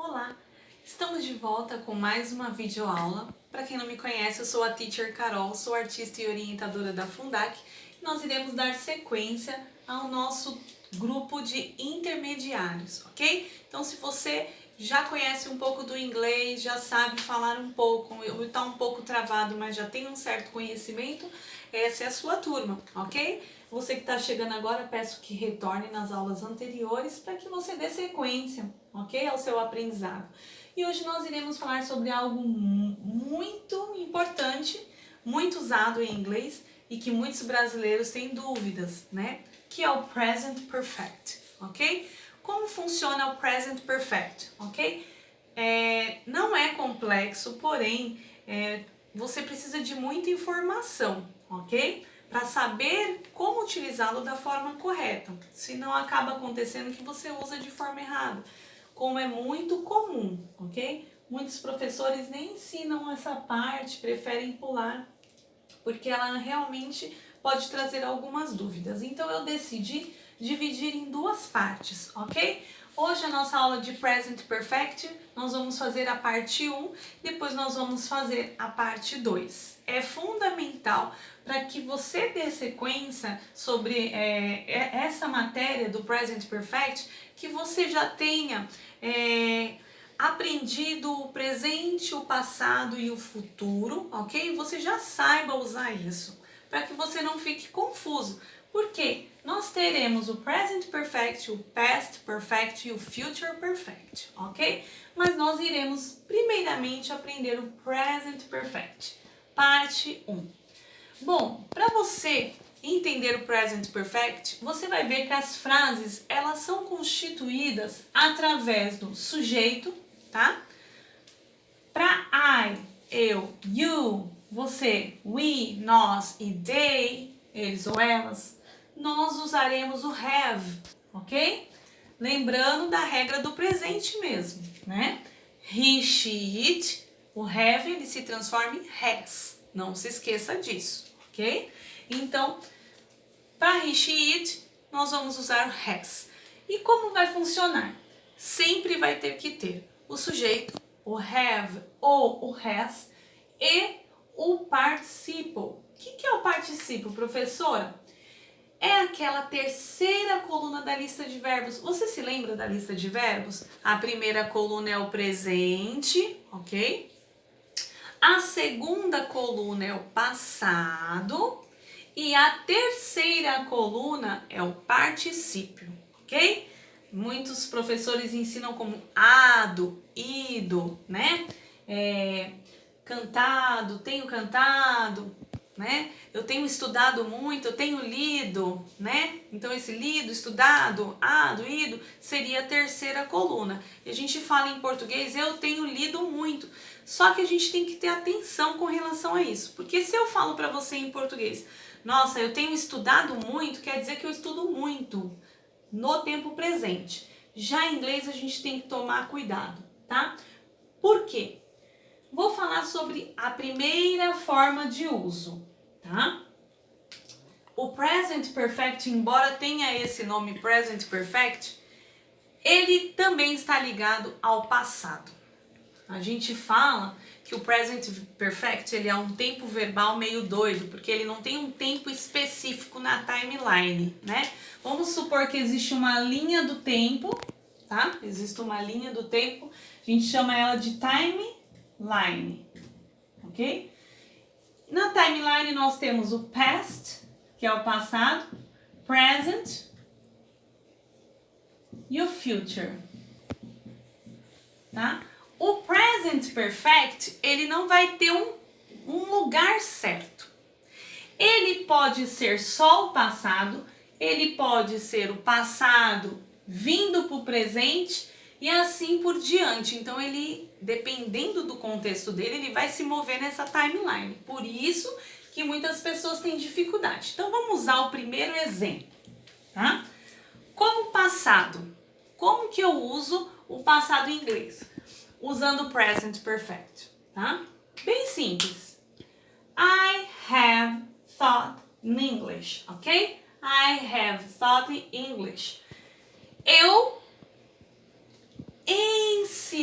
Olá! Estamos de volta com mais uma videoaula. Para quem não me conhece, eu sou a Teacher Carol, sou artista e orientadora da Fundac. E nós iremos dar sequência ao nosso grupo de intermediários, ok? Então, se você já conhece um pouco do inglês, já sabe falar um pouco, está um pouco travado, mas já tem um certo conhecimento, essa é a sua turma, ok? Você que está chegando agora, peço que retorne nas aulas anteriores para que você dê sequência, ok? Ao seu aprendizado. E hoje nós iremos falar sobre algo muito importante, muito usado em inglês e que muitos brasileiros têm dúvidas, né? Que é o Present Perfect, ok? Como funciona o Present Perfect, ok? Não é complexo, porém, você precisa de muita informação, ok? Para saber como utilizá-lo da forma correta. Senão acaba acontecendo que você usa de forma errada, como é muito comum, ok? Muitos professores nem ensinam essa parte, preferem pular, porque ela realmente pode trazer algumas dúvidas. Então eu decidi dividir em duas partes, ok? Hoje a nossa aula de Present Perfect, nós vamos fazer a parte 1, depois nós vamos fazer a parte 2. É fundamental para que você dê sequência sobre essa matéria do Present Perfect, que você já tenha aprendido o presente, o passado e o futuro, ok? Você já saiba usar isso, para que você não fique confuso. Porque nós teremos o Present Perfect, o Past Perfect e o Future Perfect, ok? Mas nós iremos primeiramente aprender o Present Perfect, parte 1. Bom, para você entender o Present Perfect, você vai ver que as frases, elas são constituídas através do sujeito, tá? Para I, eu, you, você, we, nós e they, eles ou elas, nós usaremos o have, ok? Lembrando da regra do presente mesmo, né? He, she, it, o have ele se transforma em has. Não se esqueça disso, ok? Então, para he, she, it, nós vamos usar has. E como vai funcionar? Sempre vai ter que ter o sujeito, o have ou o has e o participle. O que é o participle, professora? É aquela terceira coluna da lista de verbos. Você se lembra da lista de verbos? A primeira coluna é o presente, ok? A segunda coluna é o passado e a terceira coluna é o particípio, ok? Muitos professores ensinam como ado, ido, né? Cantado, tenho cantado, né? Eu tenho estudado muito, eu tenho lido, né? Então esse lido, estudado, ado, ido seria a terceira coluna. E a gente fala em português, eu tenho lido muito. Só que a gente tem que ter atenção com relação a isso. Porque se eu falo para você em português, nossa, eu tenho estudado muito, quer dizer que eu estudo muito no tempo presente. Já em inglês a gente tem que tomar cuidado, tá? Por quê? Vou falar sobre a primeira forma de uso, tá? O Present Perfect, embora tenha esse nome Present Perfect, ele também está ligado ao passado. A gente fala que o Present Perfect ele é um tempo verbal meio doido, porque ele não tem um tempo específico na timeline, né? Vamos supor que existe uma linha do tempo, tá? Existe uma linha do tempo, a gente chama ela de timeline, ok? Na timeline nós temos o past, que é o passado, present e o future, tá? O present perfect, ele não vai ter um lugar certo. Ele pode ser só o passado, ele pode ser o passado vindo para o presente e assim por diante. Então ele, dependendo do contexto dele, ele vai se mover nessa timeline. Por isso que muitas pessoas têm dificuldade. Então vamos usar o primeiro exemplo, tá? Como passado. Como que eu uso o passado em inglês? Usando o present perfect, tá? Bem simples. I have thought in English, ok? I have thought in English. Eu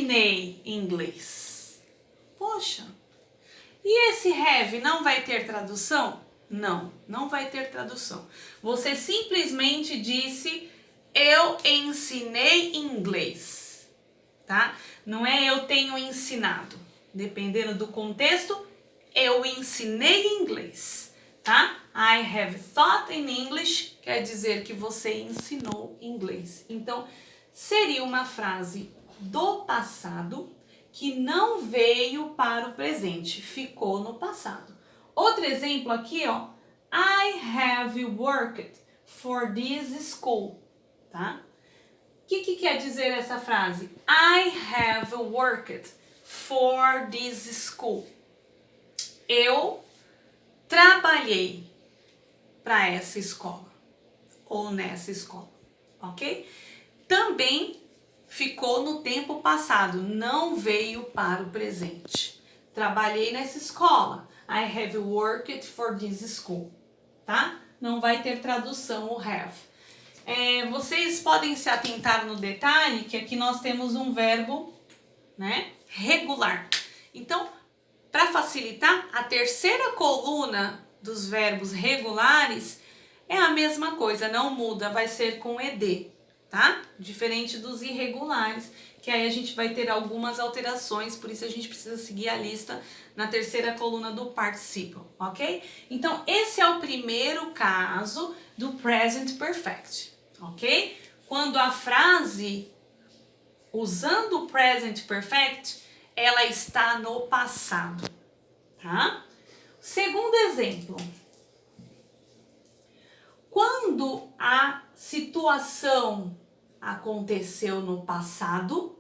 ensinei inglês. Poxa, e esse have não vai ter tradução? Não, não vai ter tradução. Você simplesmente disse eu ensinei inglês, tá? Não é eu tenho ensinado. Dependendo do contexto, eu ensinei inglês, tá? I have taught in English quer dizer que você ensinou inglês. Então, seria uma frase do passado que não veio para o presente, ficou no passado. Outro exemplo aqui, ó. I have worked for this school, tá? O que quer dizer essa frase? I have worked for this school. Eu trabalhei para essa escola ou nessa escola, ok? Também ficou no tempo passado, não veio para o presente. Trabalhei nessa escola. I have worked for this school, tá? Não vai ter tradução o have. Vocês podem se atentar no detalhe que aqui nós temos um verbo, né, regular. Então, para facilitar, a terceira coluna dos verbos regulares é a mesma coisa, não muda, vai ser com ed, tá? Diferente dos irregulares, que aí a gente vai ter algumas alterações, por isso a gente precisa seguir a lista na terceira coluna do participle, ok? Então, esse é o primeiro caso do present perfect, ok? Quando a frase, usando o present perfect, ela está no passado, tá? Segundo exemplo. Quando a situação aconteceu no passado,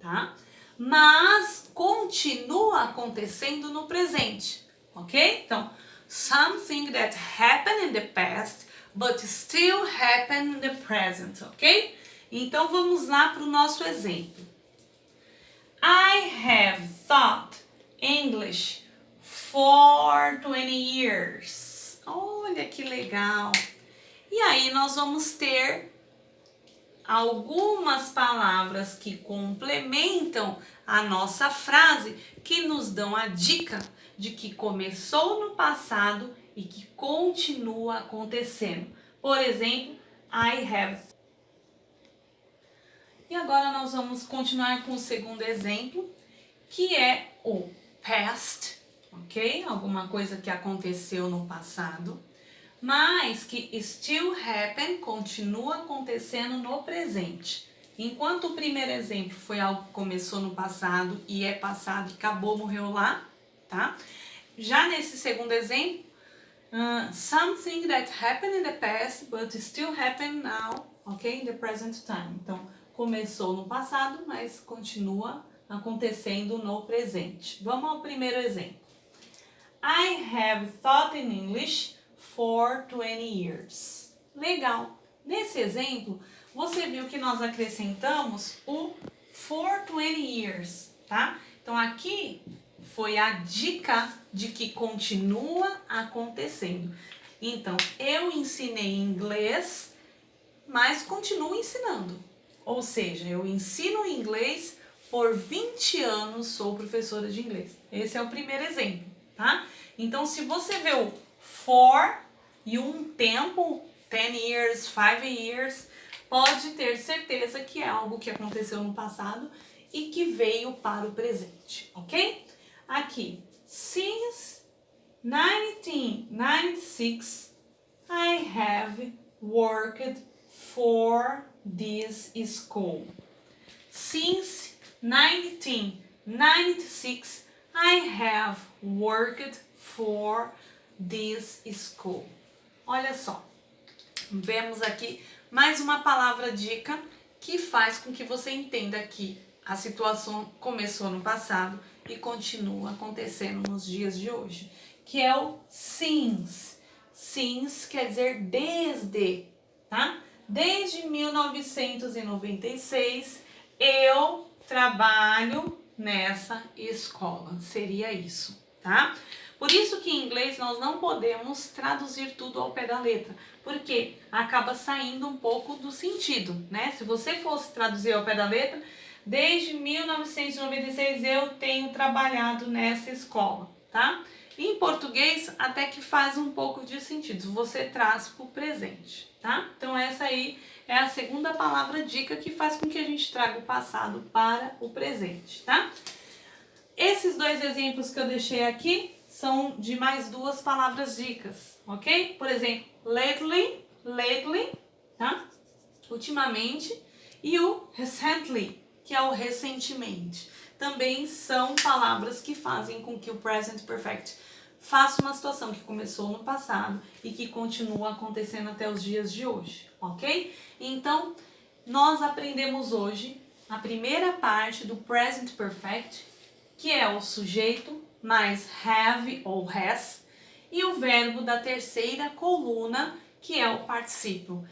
tá? Mas continua acontecendo no presente, ok? Então, something that happened in the past, but still happen in the present, ok? Então, vamos lá para o nosso exemplo. I have taught English for 20 years. Olha que legal! E aí nós vamos ter algumas palavras que complementam a nossa frase, que nos dão a dica de que começou no passado e que continua acontecendo. Por exemplo, I have. E agora nós vamos continuar com o segundo exemplo, que é o past, ok? Alguma coisa que aconteceu no passado, mas que still happen, continua acontecendo no presente. Enquanto o primeiro exemplo foi algo que começou no passado e é passado e acabou, morreu lá, tá? Já nesse segundo exemplo, something that happened in the past, but still happen now, ok? In the present time. Então, começou no passado, mas continua acontecendo no presente. Vamos ao primeiro exemplo. I have taught in English for 20 years. Legal. Nesse exemplo, você viu que nós acrescentamos o for 20 years, tá? Então, aqui foi a dica de que continua acontecendo. Então, eu ensinei inglês, mas continuo ensinando. Ou seja, eu ensino inglês por 20 anos, sou professora de inglês. Esse é o primeiro exemplo, tá? Então, se você vê o for e um tempo, 10 years, 5 years, pode ter certeza que é algo que aconteceu no passado e que veio para o presente, ok? Aqui, since 1996, I have worked for this school. Since 1996, I have worked for this school. Olha só, vemos aqui mais uma palavra dica que faz com que você entenda que a situação começou no passado e continua acontecendo nos dias de hoje, que é o since. Since quer dizer desde, tá? Desde 1996 eu trabalho nessa escola. Seria isso, tá? Por isso que em inglês nós não podemos traduzir tudo ao pé da letra, porque acaba saindo um pouco do sentido, né? Se você fosse traduzir ao pé da letra, Desde 1996 eu tenho trabalhado nessa escola, tá? Em português até que faz um pouco de sentido, você traz para o presente, tá? Então essa aí é a segunda palavra dica que faz com que a gente traga o passado para o presente, tá? Esses dois exemplos que eu deixei aqui são de mais duas palavras dicas, ok? Por exemplo, lately, tá? Ultimamente, e o recently, que é o recentemente. Também são palavras que fazem com que o present perfect faça uma situação que começou no passado e que continua acontecendo até os dias de hoje, ok? Então, nós aprendemos hoje a primeira parte do present perfect, que é o sujeito mais have ou has, e o verbo da terceira coluna, que é o particípio.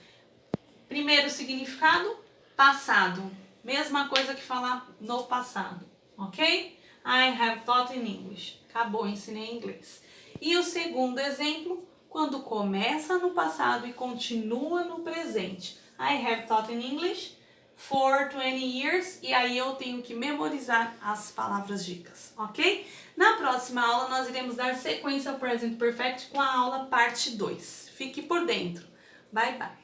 Primeiro significado, passado. Mesma coisa que falar no passado, ok? I have taught in English. Acabou, ensinei inglês. E o segundo exemplo, quando começa no passado e continua no presente. I have taught in English for 20 years. E aí eu tenho que memorizar as palavras dicas, ok? Na próxima aula nós iremos dar sequência ao Present Perfect com a aula parte 2. Fique por dentro. Bye, bye.